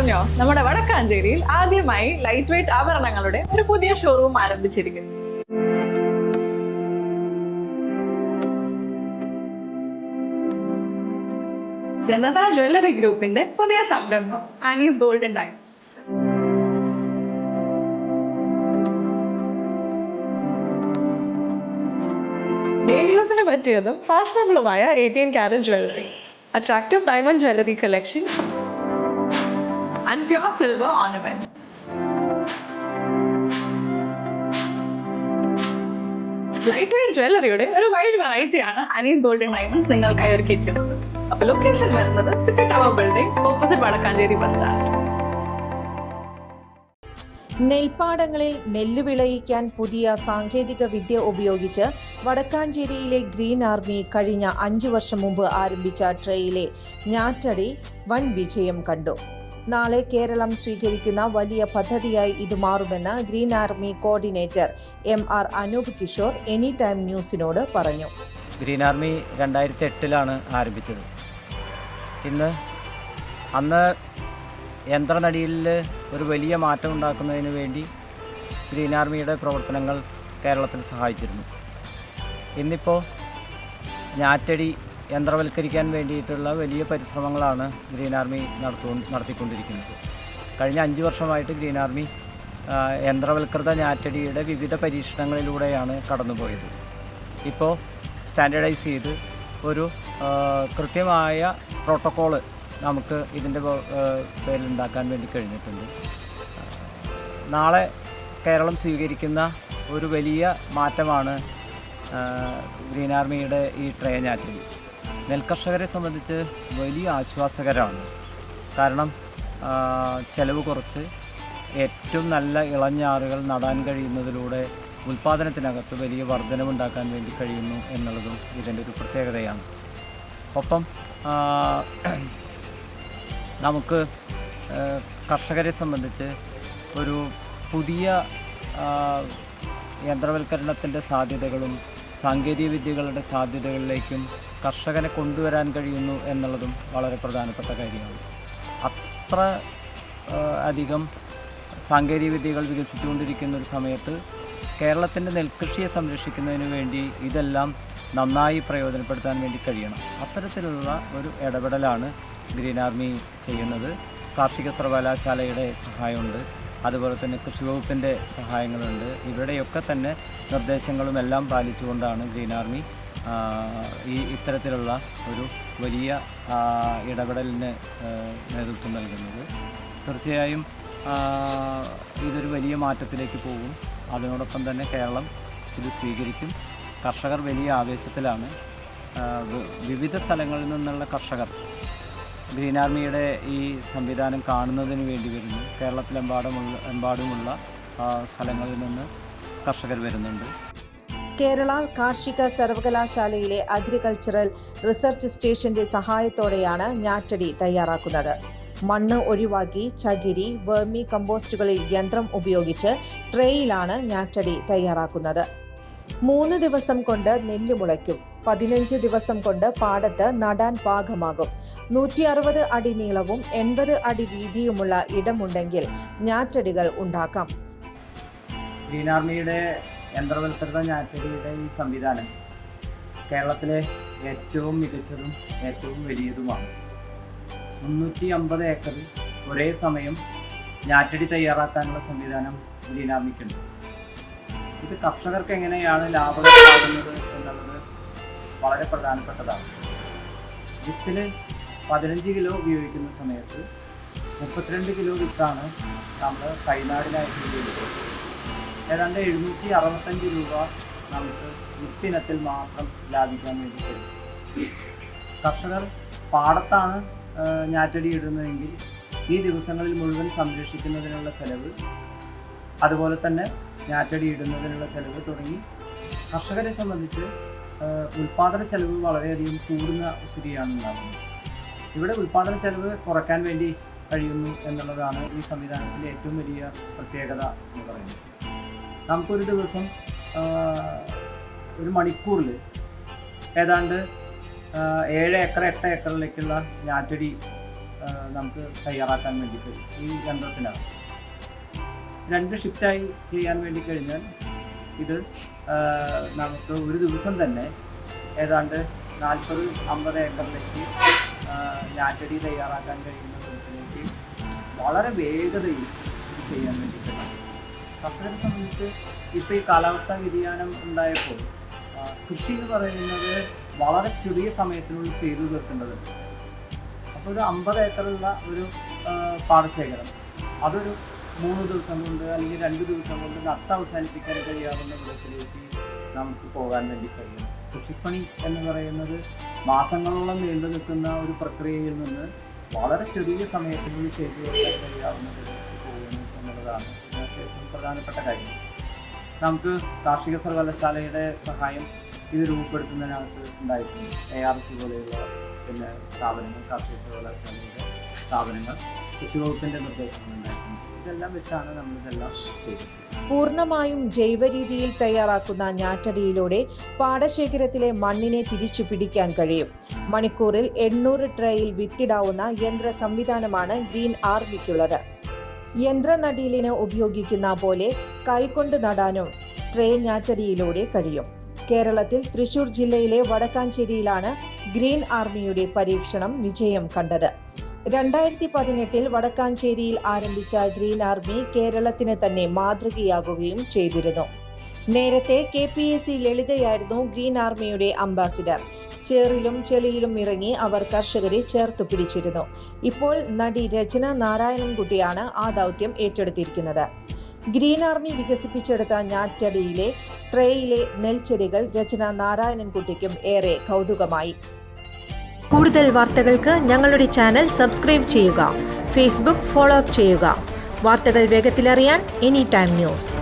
അറിഞ്ഞോ, നമ്മുടെ വടക്കാഞ്ചേരിയിൽ ആദ്യമായി ലൈറ്റ് വെയ്റ്റ് ആഭരണങ്ങളുടെ ഒരു പുതിയ ഷോറൂം ആരംഭിച്ചിരിക്കുന്നു. ജനത ജ്വല്ലറി ഗ്രൂപ്പിന്റെ പുതിയ സംരംഭം Annie's gold and diamonds. Daily യൂസിന് പറ്റിയതും ഫാഷനബിളുമായ 18 carat jewellery, attractive diamond jewellery collection and pure silver ornaments. Light weight ജ്വല്ലറിയുടെ ഒരു വൈഡ് വെറൈറ്റിയാണ് അനീസ് ഗോൾഡ് ആൻഡ് ഡയമണ്ട്സ് നിങ്ങൾക്കായി ഒരുക്കിയിരിക്കുന്നത്. അപ്പൊ ലൊക്കേഷൻ വരുന്നത് city tower building opposite Vadakkanchery bus stand. നെൽപ്പാടങ്ങളിൽ നെല്ല് വിളയിക്കാൻ പുതിയ സാങ്കേതിക വിദ്യ ഉപയോഗിച്ച് വടക്കാഞ്ചേരിയിലെ ഗ്രീൻ ആർമി കഴിഞ്ഞ 5 വർഷം മുമ്പ് ആരംഭിച്ച ട്രെയിലെ ഞാറ്റടി വൻ വിജയം കണ്ടു. നാളെ കേരളം സ്വീകരിക്കുന്ന വലിയ പദ്ധതിയായി ഇത് മാറുമെന്ന് green army coordinator MR Anoop Kishore any time ന്യൂസിനോട് പറഞ്ഞു. ഗ്രീൻ ആർമി 2008 ആരംഭിച്ചത്. അന്ന് യന്ത്രനടിയിൽ ഒരു വലിയ മാറ്റം ഉണ്ടാക്കുന്നതിന് വേണ്ടി ഗ്രീൻ ആർമിയുടെ പ്രവർത്തനങ്ങൾ കേരളത്തിൽ സഹായിച്ചിരുന്നു. ഇന്നിപ്പോൾ ഞാറ്റടി യന്ത്രവൽക്കരിക്കാൻ വേണ്ടിയിട്ടുള്ള വലിയ പരിശ്രമങ്ങളാണ് ഗ്രീൻ ആർമി നടത്തിക്കൊണ്ടിരിക്കുന്നത്. കഴിഞ്ഞ 5 വർഷമായിട്ട് ഗ്രീൻ ആർമി യന്ത്രവൽകൃത ഞാറ്റടിയുടെ വിവിധ പരീക്ഷണങ്ങളിലൂടെയാണ് കടന്നുപോയത്. ഇപ്പോൾ സ്റ്റാൻഡേർഡൈസ് ചെയ്ത് ഒരു കൃത്യമായ പ്രോട്ടോക്കോള് നമുക്ക് ഇതിൻ്റെ പേരിലുണ്ടാക്കാൻ വേണ്ടി കഴിഞ്ഞിട്ടുണ്ട്. നാളെ കേരളം സ്വീകരിക്കുന്ന ഒരു വലിയ മാറ്റമാണ് ഗ്രീൻ ആർമിയുടെ ഈ ട്രേ ഞാറ്റടി. നെൽകർഷകരെ സംബന്ധിച്ച് വലിയ ആശ്വാസകരമാണ്. കാരണം ചെലവ് കുറച്ച് ഏറ്റവും നല്ല ഇളഞ്ഞാറുകൾ നടാൻ കഴിയുന്നതിലൂടെ ഉൽപ്പാദനത്തിനകത്ത് വലിയ വർധനവുണ്ടാക്കാൻ വേണ്ടി കഴിയുന്നു എന്നുള്ളതും ഇതിൻ്റെ ഒരു പ്രത്യേകതയാണ്. ഒപ്പം നമുക്ക് കർഷകരെ സംബന്ധിച്ച് ഒരു പുതിയ യന്ത്രവൽക്കരണത്തിൻ്റെ സാധ്യതകളും സാങ്കേതിക വിദ്യകളുടെ സാധ്യതകളിലേക്കും കർഷകനെ കൊണ്ടുവരാൻ കഴിയുന്നു എന്നുള്ളതും വളരെ പ്രധാനപ്പെട്ട കാര്യമാണ്. അത്ര അധികം സാങ്കേതിക വിദ്യകൾ വികസിച്ചുകൊണ്ടിരിക്കുന്ന ഒരു സമയത്ത് കേരളത്തിൻ്റെ നെൽകൃഷിയെ സംരക്ഷിക്കുന്നതിന് വേണ്ടി ഇതെല്ലാം നന്നായി പ്രയോജനപ്പെടുത്താൻ വേണ്ടി കഴിയണം. അത്തരത്തിലുള്ള ഒരു ഇടപെടലാണ് ഗ്രീൻ ആർമി ചെയ്യുന്നത്. കാർഷിക സർവകലാശാലയുടെ സഹായമുണ്ട്, അതുപോലെ തന്നെ കൃഷി വകുപ്പിൻ്റെ സഹായങ്ങളുണ്ട്. ഇവിടെയൊക്കെ തന്നെ നിർദ്ദേശങ്ങളും എല്ലാം പാലിച്ചുകൊണ്ടാണ് ഗ്രീൻ ആർമി ഇത്തരത്തിലുള്ള ഒരു വലിയ ഇടപെടലിന് നേതൃത്വം നൽകുന്നത്. തീർച്ചയായും ഇതൊരു വലിയ മാറ്റത്തിലേക്ക് പോകും. അതിനോടൊപ്പം തന്നെ കേരളം ഇത് സ്വീകരിക്കും. കർഷകർ വലിയ ആവേശത്തിലാണ്. വിവിധ സ്ഥലങ്ങളിൽ നിന്നുള്ള കർഷകർ ഗ്രീൻ ആർമിയുടെ ഈ സംവിധാനം കാണുന്നതിന് വേണ്ടി വരുന്നു. കേരളത്തിലെമ്പാടുമുള്ള സ്ഥലങ്ങളിൽ നിന്ന് കർഷകർ വരുന്നുണ്ട്. കേരള കാർഷിക സർവകലാശാലയിലെ അഗ്രികൾച്ചറൽ റിസർച്ച് സ്റ്റേഷന്റെ സഹായത്തോടെയാണ് ഞാറ്റടി തയ്യാറാക്കുന്നത്. മണ്ണ് ഒഴിവാക്കി ചകിരി, വെർമി കമ്പോസ്റ്റുകളിൽ യന്ത്രം ഉപയോഗിച്ച് ട്രേയിലാണ് ഞാറ്റടി തയ്യാറാക്കുന്നത്. 3 ദിവസം കൊണ്ട് നെല്ല് മുളയ്ക്കും. 15 ദിവസം കൊണ്ട് പാടത്ത് നടാൻ പാകമാകും. 160 അടി നീളവും 80 അടി വീതിയുമുള്ള ഇടമുണ്ടെങ്കിൽ ഞാറ്റടികൾ ഉണ്ടാക്കാം. ഗ്രീൻ ആർമിയുടെ യന്ത്രവൽകൃത ഞാറ്റടിയുടെ ഈ സംവിധാനം കേരളത്തിലെ ഏറ്റവും മികച്ചതും ഏറ്റവും വലിയതുമാണ്. 350 ഏക്കറിൽ ഒരേ സമയം ഞാറ്റടി തയ്യാറാക്കാനുള്ള സംവിധാനം ഗ്രീൻ ആർമിക്കുണ്ട്. ഇത് കർഷകർക്ക് എങ്ങനെയാണ് ലാഭകരമാകുന്നത് എന്നുള്ളത് വളരെ പ്രധാനപ്പെട്ടതാണ്. വിത്തിന് 15 കിലോ ഉപയോഗിക്കുന്ന സമയത്ത് 32 കിലോ വിത്താണ് നമ്മൾ കൈനാടിനായിട്ട് ഉപയോഗിക്കുന്നത്. ഏതാണ്ട് 765 രൂപ നമുക്ക് വിത്തിനത്തിൽ മാത്രം ലാഭിക്കാൻ വേണ്ടി കഴിയും. കർഷകർ പാടത്താണ് ഞാറ്റടി ഇടുന്നതെങ്കിൽ ഈ ദിവസങ്ങളിൽ മുഴുവൻ സംരക്ഷിക്കുന്നതിനുള്ള ചെലവ്, അതുപോലെ തന്നെ ഞാറ്റടി ഇടുന്നതിനുള്ള ചെലവ് തുടങ്ങി കർഷകരെ സംബന്ധിച്ച് ഉൽപ്പാദന ചെലവ് വളരെയധികം കൂടുന്ന സ്ഥിതിയാണ് ഉണ്ടാകുന്നത്. ഇവിടെ ഉൽപ്പാദന ചെലവ് കുറയ്ക്കാൻ വേണ്ടി കഴിയുന്നു എന്നുള്ളതാണ് ഈ സംവിധാനത്തിൻ്റെ ഏറ്റവും വലിയ പ്രത്യേകത എന്ന് പറയുന്നത്. നമുക്കൊരു ദിവസം ഒരു മണിക്കൂറിൽ ഏതാണ്ട് 7 ഏക്കർ 8 ഏക്കറിലേക്കുള്ള ഞാറ്റടി നമുക്ക് തയ്യാറാക്കാൻ വേണ്ടി കഴിയും ഈ യന്ത്രത്തിനാണ്. 2 ഷിഫ്റ്റായി ചെയ്യാൻ വേണ്ടി കഴിഞ്ഞാൽ ഇത് നമുക്ക് ഒരു ദിവസം തന്നെ ഏതാണ്ട് 40-50 ഏക്കറിലേക്ക് ഞാറ്റടി തയ്യാറാക്കാൻ കഴിയുന്ന വിധത്തിലേക്ക് വളരെ വേഗതയിൽ ഇത് ചെയ്യാൻ വേണ്ടി കഴിയും. കർഷകരെ സംബന്ധിച്ച് ഇപ്പോൾ ഈ കാലാവസ്ഥാ വ്യതിയാനം ഉണ്ടായപ്പോൾ കൃഷി എന്ന് പറയുന്നത് വളരെ ചെറിയ സമയത്തിനുള്ളിൽ ചെയ്തു തീർക്കേണ്ടതുണ്ട്. അപ്പോൾ ഒരു 50 ഏക്കറുള്ള ഒരു പാടശേഖരം അതൊരു 3 ദിവസം കൊണ്ട് അല്ലെങ്കിൽ 2 ദിവസം കൊണ്ട് നട്ട് അവസാനിപ്പിക്കാൻ കഴിയാവുന്ന വിധത്തിലേക്ക് നമുക്ക് പോകാൻ വേണ്ടി കഴിയും. കൃഷിപ്പണി എന്ന് പറയുന്നത് മാസങ്ങളോളം നീണ്ടു നിൽക്കുന്ന ഒരു പ്രക്രിയയിൽ നിന്ന് വളരെ ചെറിയ സമയത്തിനുള്ളിൽ ചെയ്തു തീർക്കാൻ കഴിയാവുന്ന വിധത്തിലേക്ക് പോകുന്നു എന്നുള്ളതാണ് ഇതിനകത്ത് ഏറ്റവും പ്രധാനപ്പെട്ട കാര്യം. നമുക്ക് കാർഷിക സർവകലാശാലയുടെ സഹായം ഇത് രൂപപ്പെടുത്തുന്നതിനകത്ത് ഉണ്ടായിട്ടുണ്ട്. ARC പോലെയുള്ള പിന്നെ സ്ഥാപനങ്ങൾ, കാർഷിക സർവകലാശാലയുടെ സ്ഥാപനങ്ങൾ, കൃഷി വകുപ്പിൻ്റെ നിർദ്ദേശങ്ങൾ ഉണ്ടായിട്ടുണ്ട്. ഇതെല്ലാം വെച്ചാണ് നമ്മളിതെല്ലാം ചെയ്തത്. പൂർണ്ണമായും ജൈവ രീതിയിൽ തയ്യാറാക്കുന്ന ഞാറ്റടിയിലൂടെ പാടശേഖരത്തിലെ മണ്ണിനെ തിരിച്ചു പിടിക്കാൻ കഴിയും. മണിക്കൂറിൽ 800 ട്രേയിൽ വിത്തിടാവുന്ന യന്ത്ര സംവിധാനമാണ് ഗ്രീൻ ആർമിക്കുള്ളത്. യന്ത്രനടീലിന് ഉപയോഗിക്കുന്ന പോലെ കൈകൊണ്ട് നടാനും ട്രേ ഞാറ്റടിയിലൂടെ കഴിയും. കേരളത്തിൽ തൃശൂർ ജില്ലയിലെ വടക്കാഞ്ചേരിയിലാണ് ഗ്രീൻ ആർമിയുടെ പരീക്ഷണം വിജയം കണ്ടത്. 2018 വടക്കാഞ്ചേരിയിൽ ആരംഭിച്ച ഗ്രീൻ ആർമി കേരളത്തിന് തന്നെ മാതൃകയാകുകയും ചെയ്തിരുന്നു. നേരത്തെ KPSC ലളിതയായിരുന്നു ഗ്രീൻ ആർമിയുടെ അംബാസിഡർ. ചേറിലും ചെളിയിലും ഇറങ്ങി അവർ കർഷകരെ ചേർത്തു പിടിച്ചിരുന്നു. ഇപ്പോൾ നടി രചന നാരായണൻകുട്ടിയാണ് ആ ദൗത്യം ഏറ്റെടുത്തിരിക്കുന്നത്. ഗ്രീൻ ആർമി വികസിപ്പിച്ചെടുത്ത ഞാറ്റടിയിലെ ട്രേയിലെ നെൽച്ചെടികൾ രചന നാരായണൻകുട്ടിക്കും ഏറെ കൗതുകമായി. കൂടുതൽ വാർത്തകൾക്ക് ഞങ്ങളുടെ ചാനൽ സബ്സ്ക്രൈബ് ചെയ്യുക. ഫേസ്ബുക്ക് ഫോളോ അപ്പ് ചെയ്യുക. വാർത്തകൾ വേഗത്തിലറിയാൻ എനി ടൈം ന്യൂസ്.